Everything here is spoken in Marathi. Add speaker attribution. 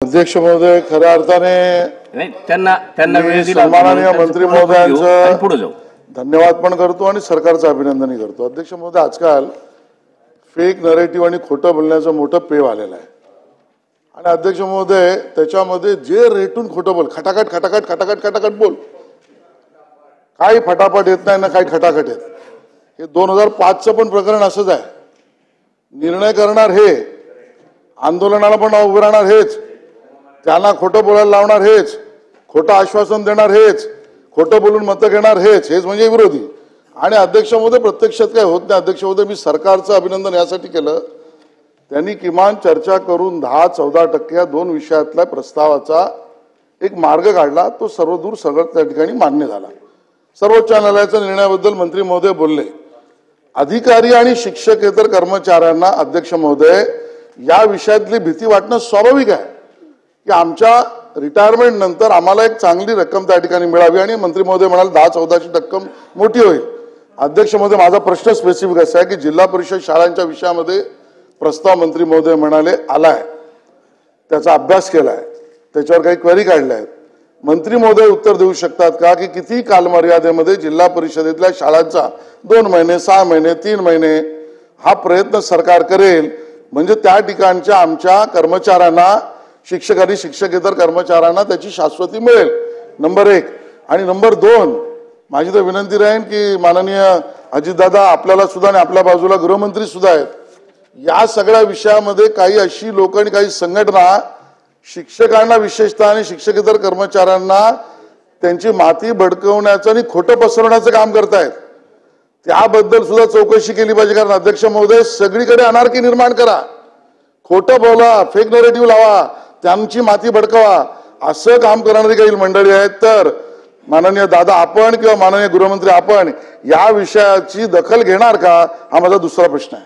Speaker 1: अध्यक्ष महोदय, खऱ्या अर्थाने
Speaker 2: त्यांना वेळ दिला,
Speaker 1: सन्माननीय मंत्री महोदयांचं
Speaker 2: पुढे जाऊ
Speaker 1: धन्यवाद पण करतो आणि सरकारचं अभिनंदनही करतो। अध्यक्ष महोदय, आजकाल फेक नरेटिव्ह आणि खोटं बोलण्याचं मोठं पेव आलेलं आहे आणि अध्यक्ष महोदय त्याच्यामध्ये जे रेटून खोटं बोल, खटाखट खटाखट खटाखट खटाखट बोल, काही फटाफट येत नाही ना काही खटाखट येत। हे 2005चं पण प्रकरण असंच आहे। निर्णय करणार हे, आंदोलनाला पण उभं राहणार हेच, त्यांना खोटं बोलायला लावणार हेच, खोटं आश्वासन देणार हेच, खोटं बोलून मतं घेणार हेच म्हणजे विरोधी। आणि अध्यक्ष महोदय प्रत्यक्षात काय होत नाही। अध्यक्ष महोदय, मी सरकारचं अभिनंदन यासाठी केलं, त्यांनी किमान चर्चा करून 10-14% या दोन विषयातल्या प्रस्तावाचा एक मार्ग काढला। तो सर्वदूर सगळं त्या ठिकाणी मान्य झाला। सर्वोच्च न्यायालयाच्या निर्णयाबद्दल मंत्री महोदय बोलले। अधिकारी आणि शिक्षकेतर कर्मचाऱ्यांना अध्यक्ष महोदय या विषयातली भीती वाटणं स्वाभाविक आहे की आमच्या रिटायरमेंट नंतर आम्हाला एक चांगली रक्कम त्या ठिकाणी मिळावी आणि मंत्री महोदय म्हणाले 10-14ची रक्कम मोठी होईल। अध्यक्ष महोदय, माझा प्रश्न स्पेसिफिक असा आहे की जिल्हा परिषद शाळांच्या विषयामध्ये प्रस्ताव मंत्री महोदय म्हणाले आलाय, त्याचा अभ्यास केलाय, त्याच्यावर काही क्वेरी काढल्या आहेत। मंत्री महोदय उत्तर देऊ शकतात का की किती कालमर्यादेमध्ये जिल्हा परिषदेतल्या शाळांचा 2 महिने, 6 महिने, 3 महिने हा प्रयत्न सरकार करेल म्हणजे त्या ठिकाणच्या आमच्या कर्मचाऱ्यांना, शिक्षक आणि शिक्षकेतर कर्मचाऱ्यांना त्याची शाश्वती मिळेल, नंबर 1। आणि नंबर 2, माझी तर विनंती राहील की माननीय अजितदादा आपल्याला सुद्धा आणि आपल्या बाजूला गृहमंत्री सुद्धा आहेत, या सगळ्या विषयामध्ये काही अशी लोक आणि काही संघटना शिक्षकांना विशेषतः आणि शिक्षकेतर कर्मचाऱ्यांना त्यांची माती भडकवण्याचं आणि खोटं पसरवण्याचं काम करतायत, त्याबद्दल सुद्धा चौकशी केली पाहिजे। कारण अध्यक्ष महोदय सगळीकडे अनार्की निर्माण करा, खोटं बोला, फेक नरेटिव्ह लावा, त्यांची माती भडकवा, असं काम करणारी काही मंडळी आहेत। तर माननीय दादा आपण किंवा माननीय गृहमंत्री आपण या विषयाची दखल घेणार का, हा माझा दुसरा प्रश्न आहे।